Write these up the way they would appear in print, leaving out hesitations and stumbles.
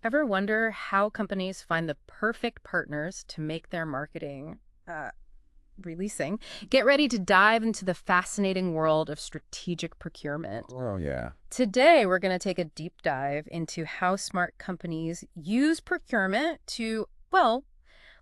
Ever wonder how companies find the perfect partners to make their marketing uh, releasing? Get ready to dive into the fascinating world of strategic procurement. Oh, yeah. Today, we're going to take a deep dive into how smart companies use procurement to, well,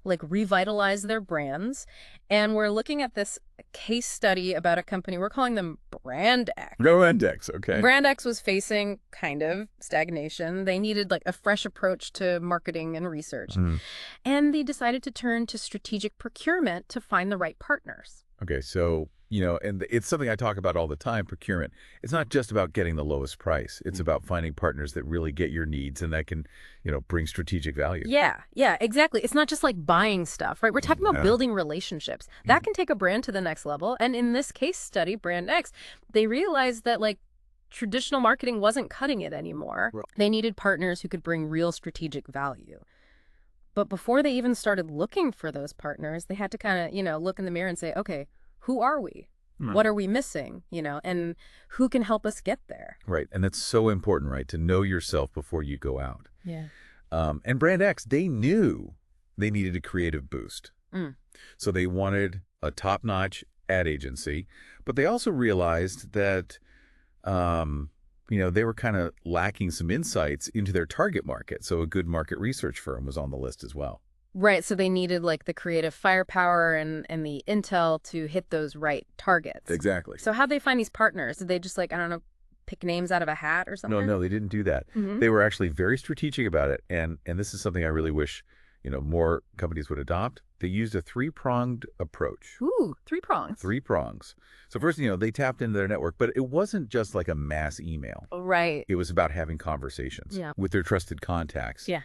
like revitalize their brands. And we're looking at this case study about a company. We're calling them Brand X. Go index, okay. Brand X was facing kind of stagnation. They needed like a fresh approach to marketing and research. Mm. And they decided to turn to strategic procurement to find the right partners. Okay, so, and it's something I talk about all the time, procurement. It's not just about getting the lowest price. It's about finding partners that really get your needs and that can, bring strategic value. Yeah, exactly. It's not just like buying stuff, right? We're talking about Yeah. building relationships. That can take a brand to the next level. And in this case study, Brand X, they realized that like traditional marketing wasn't cutting it anymore. Right. They needed partners who could bring real strategic value. But before they even started looking for those partners, they had to kind of, look in the mirror and say, okay, who are we? Right. What are we missing? And who can help us get there? Right, and that's so important, right, to know yourself before you go out. Yeah. And Brand X, they knew they needed a creative boost. Mm. So they wanted a top-notch ad agency, but they also realized that they were kind of lacking some insights into their target market. So a good market research firm was on the list as well. Right. So they needed like the creative firepower and the intel to hit those right targets. Exactly. So how'd they find these partners? Did they just like, I don't know, pick names out of a hat or something? No, they didn't do that. Mhm. They were actually very strategic about it. And this is something I really wish, more companies would adopt. They used a three-pronged approach. Ooh, 3 prongs. Three prongs. So first, they tapped into their network, but it wasn't just like a mass email. Right. It was about having conversations Yeah. with their trusted contacts. Yeah.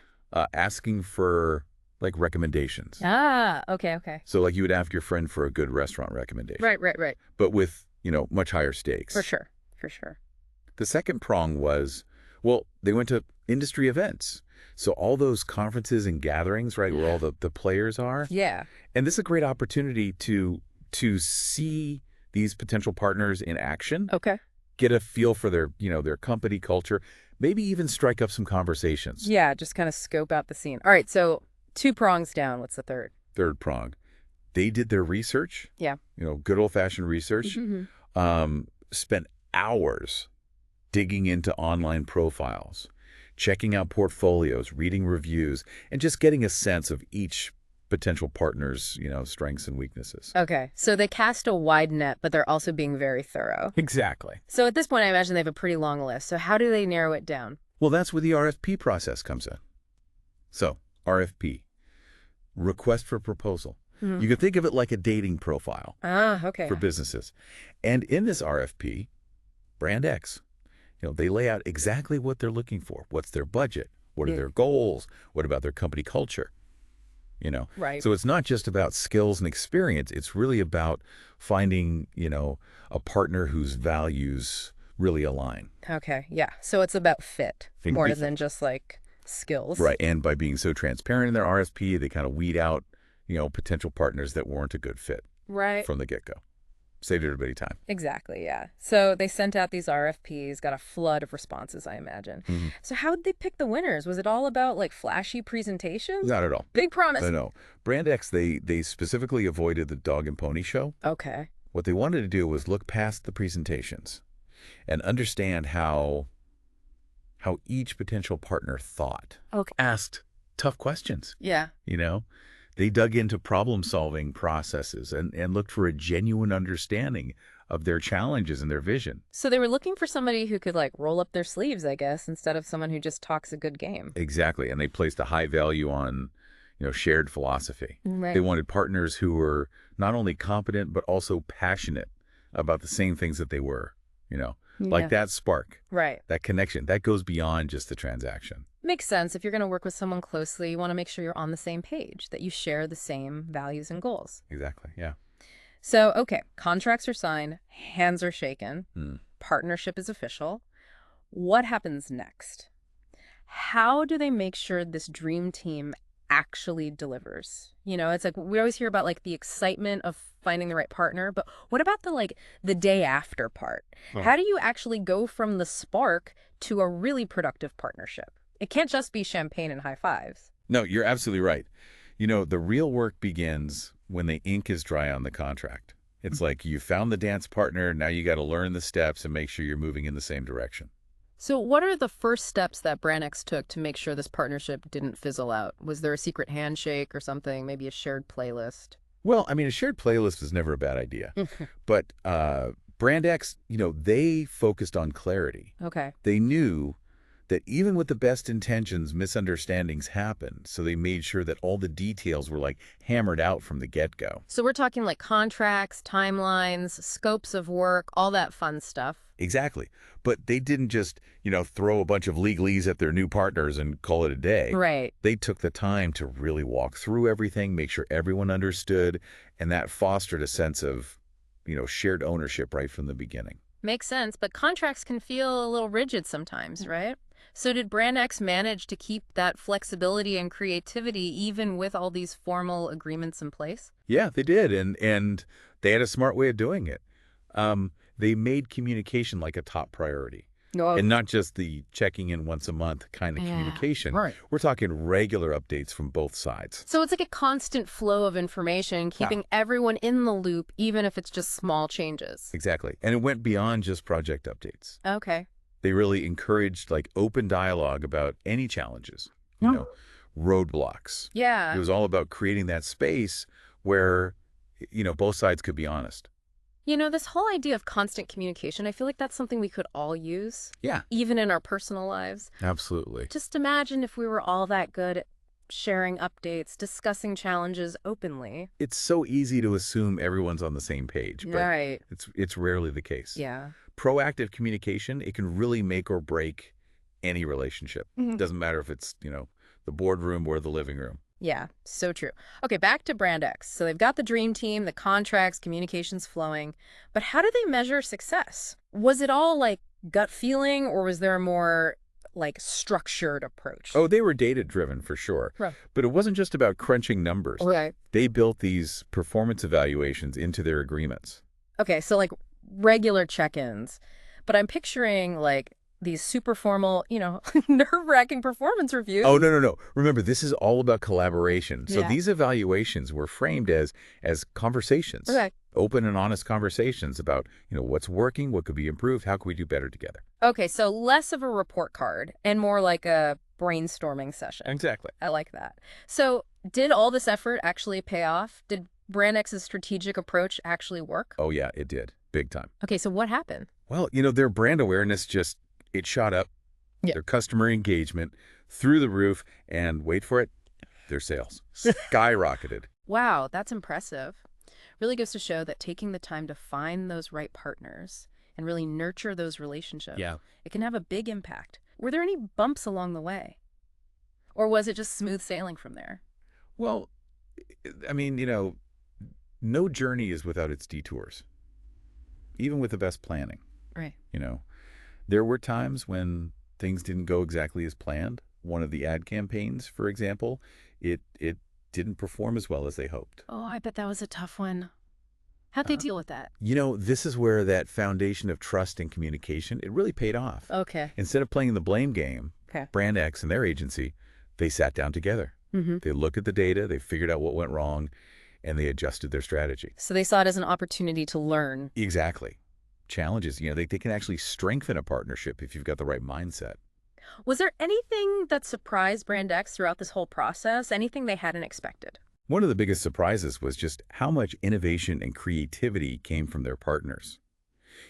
Asking for like recommendations. Ah, okay. So like you would ask your friend for a good restaurant recommendation. Right. But with, much higher stakes. For sure. The second prong was, well, they went to industry events. So all those conferences and gatherings, right, where all the players are. Yeah. And this is a great opportunity to see these potential partners in action. Okay. Get a feel for their company culture, maybe even strike up some conversations. Yeah, just kind of scope out the scene. All right, so 2 prongs down. What's the third? Third prong. They did their research. Yeah. Good old-fashioned research. Spent hours digging into online profiles, checking out portfolios, reading reviews, and just getting a sense of each potential partner's, strengths and weaknesses. Okay, so they cast a wide net, but they're also being very thorough. Exactly. So at this point, I imagine they have a pretty long list. So how do they narrow it down? Well, that's where the RFP process comes in. So, RFP, request for proposal. You can think of it like a dating profile Okay. for businesses. And in this RFP, Brand X, they lay out exactly what they're looking for. What's their budget? What are their goals? What about their company culture? Right. So it's not just about skills and experience. It's really about finding, a partner whose values really align. Okay, yeah. So it's about fit Think more we- than just like skills. Right. And by being so transparent in their RFP, they kind of weed out, potential partners that weren't a good fit Right. from the get-go. Saved everybody time. Exactly, yeah. So they sent out these RFPs, got a flood of responses, I imagine. So how did they pick the winners? Was it all about like flashy presentations? Not at all. Big promise. No. Brand X, they specifically avoided the dog and pony show. Okay. What they wanted to do was look past the presentations and understand how each potential partner thought. Okay. Asked tough questions, Yeah. They dug into problem-solving processes and looked for a genuine understanding of their challenges and their vision. So they were looking for somebody who could like roll up their sleeves, I guess, instead of someone who just talks a good game. Exactly. And they placed a high value on, shared philosophy. Right. They wanted partners who were not only competent, but also passionate about the same things that they were, like Yeah. that spark, Right. that connection, that goes beyond just the transaction. Makes sense. If you're going to work with someone closely, you want to make sure you're on the same page, that you share the same values and goals. Exactly. Yeah. So, okay, contracts are signed, hands are shaken, Hmm. partnership is official. What happens next? How do they make sure this dream team actually delivers? It's like we always hear about like the excitement of finding the right partner, but what about the day after part? Oh. How do you actually go from the spark to a really productive partnership? It can't just be champagne and high fives. No, you're absolutely right. The real work begins when the ink is dry on the contract. It's like you found the dance partner, now you got to learn the steps and make sure you're moving in the same direction. So what are the first steps that Brandex took to make sure this partnership didn't fizzle out? Was there a secret handshake or something, maybe a shared playlist? Well, I mean, a shared playlist is never a bad idea. But Brand X, they focused on clarity. Okay. They knew that even with the best intentions, misunderstandings happen. So they made sure that all the details were like hammered out from the get-go. So we're talking like contracts, timelines, scopes of work, all that fun stuff. Exactly. But they didn't just, throw a bunch of legalese at their new partners and call it a day. Right. They took the time to really walk through everything, make sure everyone understood, and that fostered a sense of, shared ownership right from the beginning. Makes sense, but contracts can feel a little rigid sometimes, right? So did Brandex manage to keep that flexibility and creativity even with all these formal agreements in place? Yeah, they did, and they had a smart way of doing it. They made communication like a top priority. No. And not just the checking in once a month kind of communication. Right. We're talking regular updates from both sides. So it's like a constant flow of information, keeping everyone in the loop, even if it's just small changes. Exactly. And it went beyond just project updates. Okay. They really encouraged like open dialogue about any challenges, roadblocks. Yeah. It was all about creating that space where, both sides could be honest. This whole idea of constant communication, I feel like that's something we could all use. Yeah. Even in our personal lives. Absolutely. Just imagine if we were all that good at sharing updates, discussing challenges openly. It's so easy to assume everyone's on the same page, but Right. it's rarely the case. Yeah. Proactive communication, it can really make or break any relationship. Mhm. Doesn't matter if it's, the boardroom or the living room. Yeah, so true. Okay, back to Brand X. So they've got the dream team, the contracts, communications flowing. But how do they measure success? Was it all like gut feeling or was there a more like structured approach? Oh, they were data-driven for sure. Right. But it wasn't just about crunching numbers. Okay. They built these performance evaluations into their agreements. Okay, so like regular check-ins. But I'm picturing like these super formal, nerve-wracking performance reviews. Oh, no. Remember, this is all about collaboration. So Yeah. these evaluations were framed as conversations. Okay. Open and honest conversations about, what's working, what could be improved, how can we do better together. Okay, so less of a report card and more like a brainstorming session. Exactly. I like that. So did all this effort actually pay off? Did Brandex's strategic approach actually work? Oh, yeah, it did. Big time. Okay, so what happened? Well, their brand awareness it shot up. Yeah. Their customer engagement through the roof, and wait for it, their sales skyrocketed. Wow, that's impressive. Really goes to show that taking the time to find those right partners and really nurture those relationships, it can have a big impact. Were there any bumps along the way? Or was it just smooth sailing from there? Well, I mean, no journey is without its detours, even with the best planning. Right. There were times when things didn't go exactly as planned. One of the ad campaigns, for example, it didn't perform as well as they hoped. Oh, I bet that was a tough one. How'd they deal with that? This is where that foundation of trust and communication, it really paid off. Okay. Instead of playing the blame game, Okay. Brand X and their agency, they sat down together. Mm-hmm. They looked at the data, they figured out what went wrong, and they adjusted their strategy. So they saw it as an opportunity to learn. Exactly. Challenges, they can actually strengthen a partnership if you've got the right mindset. Was there anything that surprised Brand X throughout this whole process? Anything they hadn't expected? One of the biggest surprises was just how much innovation and creativity came from their partners.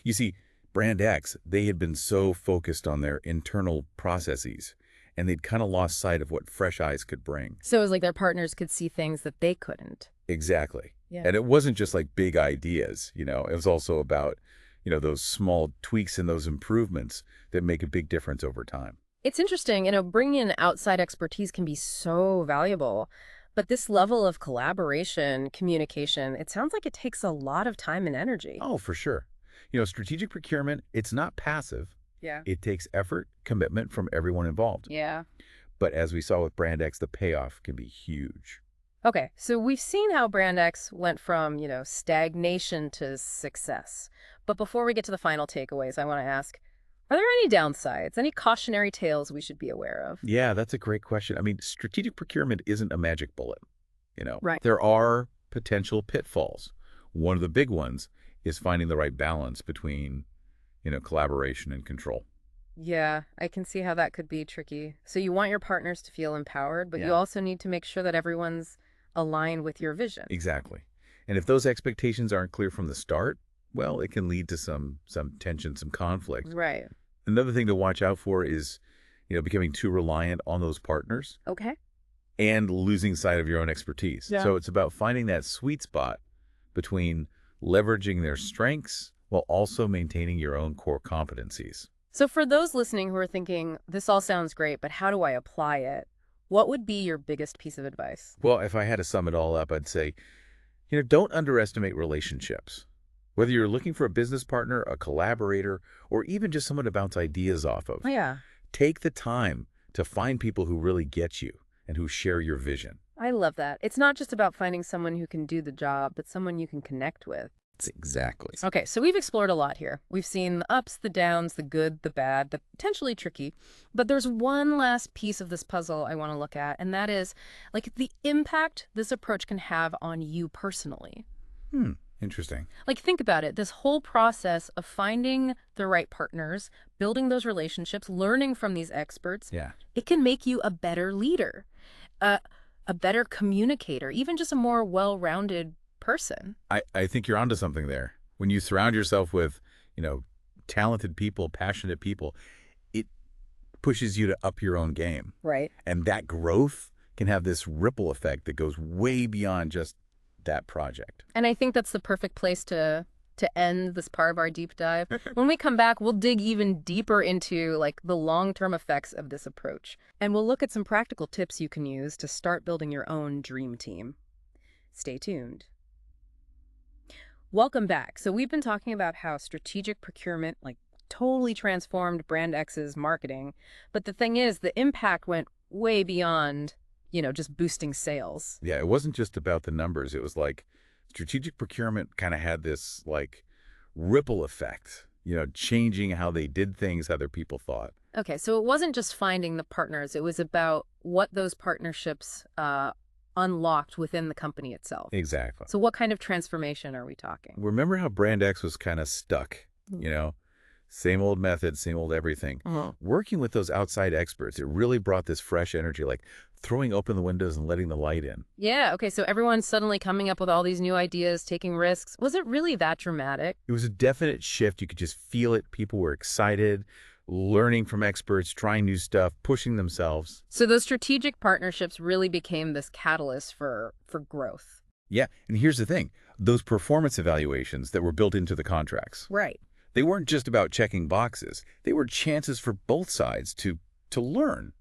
You see, Brand X, they had been so focused on their internal processes, and they'd kind of lost sight of what fresh eyes could bring. So it was like their partners could see things that they couldn't. Exactly. Yeah. And it wasn't just like big ideas, it was also about, those small tweaks and those improvements that make a big difference over time. It's interesting, bringing in outside expertise can be so valuable. But this level of collaboration, communication, it sounds like it takes a lot of time and energy. Oh, for sure. Strategic procurement, it's not passive. Yeah. It takes effort, commitment from everyone involved. Yeah. But as we saw with Brand X, the payoff can be huge. Okay, so we've seen how Brand X went from, stagnation to success. But before we get to the final takeaways, I want to ask, Are there any downsides, any cautionary tales we should be aware of? Yeah, that's a great question. I mean, strategic procurement isn't a magic bullet. Right. There are potential pitfalls. One of the big ones is finding the right balance between, collaboration and control. Yeah, I can see how that could be tricky. So you want your partners to feel empowered, but you Yeah, also need to make sure that everyone's aligned with your vision. exactly. And if those expectations aren't clear from the start, well, it can lead to some tension, some conflict. Right. Another thing to watch out for is, becoming too reliant on those partners Okay. and losing sight of your own expertise. Yeah. So it's about finding that sweet spot between leveraging their strengths while also maintaining your own core competencies. So for those listening who are thinking, this all sounds great, but how do I apply it? What would be your biggest piece of advice? Well, if I had to sum it all up, I'd say, don't underestimate relationships. Whether you're looking for a business partner, a collaborator, or even just someone to bounce ideas off of, Oh, yeah. take the time to find people who really get you and who share your vision. I love that. It's not just about finding someone who can do the job, but someone you can connect with. That's exactly. Okay, so we've explored a lot here. We've seen the ups, the downs, the good, the bad, the potentially tricky. But there's one last piece of this puzzle I want to look at, and that is like the impact this approach can have on you personally. Interesting. Like, think about it. This whole process of finding the right partners, building those relationships, learning from these experts, Yeah. it can make you a better leader, a, a better communicator, even just a more well-rounded person. I think you're onto something there. When you surround yourself with, talented people, passionate people, it pushes you to up your own game. Right. And that growth can have this ripple effect that goes way beyond just that project. And I think that's the perfect place to end this part of our deep dive. When we come back, we'll dig even deeper into like the long-term effects of this approach. And we'll look at some practical tips you can use to start building your own dream team. Stay tuned. Welcome back. So we've been talking about how strategic procurement like totally transformed Brand X's marketing. But the thing is, the impact went way beyond, just boosting sales. Yeah, it wasn't just about the numbers. It was like strategic procurement kind of had this like ripple effect, changing how they did things, how their people thought. Okay, so it wasn't just finding the partners. It was about what those partnerships unlocked within the company itself. Exactly. So what kind of transformation are we talking? Remember how Brand X was kind of stuck, Same old methods, same old everything. Working with those outside experts, it really brought this fresh energy, like throwing open the windows and letting the light in. Yeah, okay, so everyone's suddenly coming up with all these new ideas, taking risks. Was it really that dramatic? It was a definite shift. You could just feel it. People were excited, learning from experts, trying new stuff, pushing themselves. So those strategic partnerships really became this catalyst for growth. Yeah, and here's the thing. Those performance evaluations that were built into the contracts, Right. they weren't just about checking boxes. They were chances for both sides to learn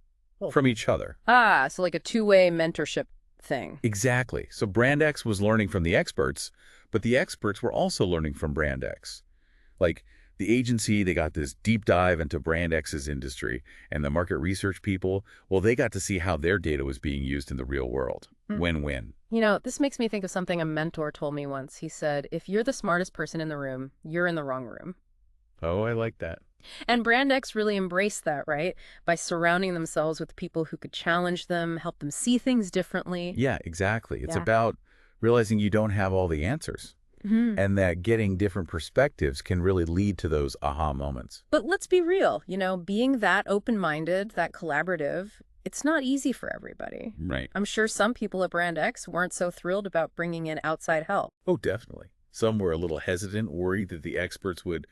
from each other. Ah, so like a two-way mentorship thing. Exactly. So Brand X was learning from the experts, but the experts were also learning from Brand X. Like the agency, they got this deep dive into Brand X's industry, and the market research people, well, they got to see how their data was being used in the real world. Win-win. This makes me think of something a mentor told me once. He said, if you're the smartest person in the room, you're in the wrong room. Oh, I like that. And Brand X really embraced that, right? By surrounding themselves with people who could challenge them, help them see things differently. Yeah, exactly. It's Yeah. about realizing you don't have all the answers, and that getting different perspectives can really lead to those aha moments. But let's be real, being that open-minded, that collaborative, it's not easy for everybody. Right. I'm sure some people at Brand X weren't so thrilled about bringing in outside help. Oh, definitely. Some were a little hesitant, worried that the experts would,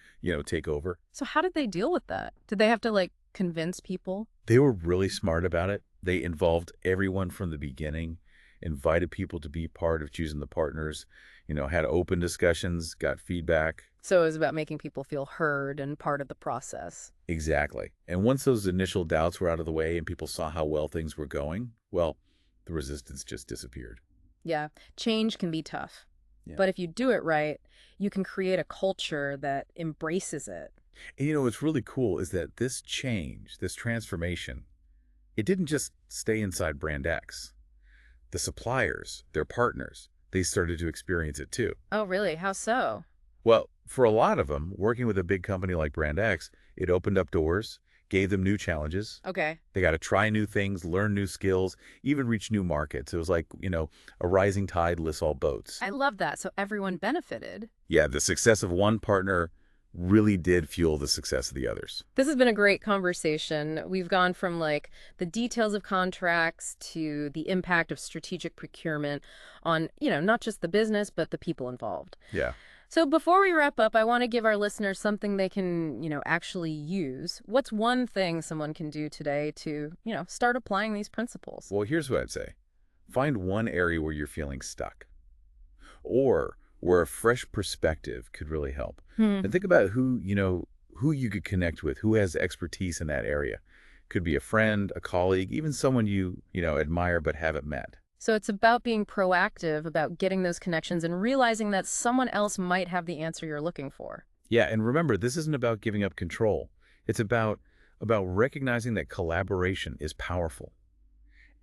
take over. So how did they deal with that? Did they have to, like, convince people? They were really smart about it. They involved everyone from the beginning, invited people to be part of choosing the partners, had open discussions, got feedback. So it was about making people feel heard and part of the process. Exactly. And once those initial doubts were out of the way and people saw how well things were going, well, the resistance just disappeared. Yeah, change can be tough. Yeah. But if you do it right, you can create a culture that embraces it. And what's really cool is that this change, this transformation, it didn't just stay inside Brand X. The suppliers, their partners, they started to experience it too. Oh, really? How so? Well, for a lot of them, working with a big company like Brand X, It opened up doors, gave them new challenges. Okay. They got to try new things, learn new skills, even reach new markets. It was like, a rising tide lifts all boats. I love that. So everyone benefited. Yeah, the success of one partner really did fuel the success of the others. This has been a great conversation. We've gone from like the details of contracts to the impact of strategic procurement on, not just the business, but the people involved. Yeah. So before we wrap up, I want to give our listeners something they can, actually use. What's one thing someone can do today to, start applying these principles? Well, here's what I'd say. Find one area where you're feeling stuck or where a fresh perspective could really help. Hmm. And think about who you could connect with, who has expertise in that area. Could be a friend, a colleague, even someone you admire but haven't met. So it's about being proactive, about getting those connections and realizing that someone else might have the answer you're looking for. Yeah, and remember, this isn't about giving up control. It's about recognizing that collaboration is powerful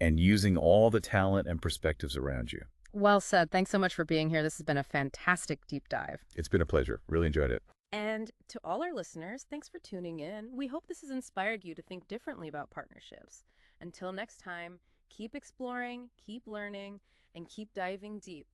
and using all the talent and perspectives around you. Well said. Thanks so much for being here. This has been a fantastic deep dive. It's been a pleasure. Really enjoyed it. And to all our listeners, thanks for tuning in. We hope this has inspired you to think differently about partnerships. Until next time, keep exploring, keep learning, and keep diving deep.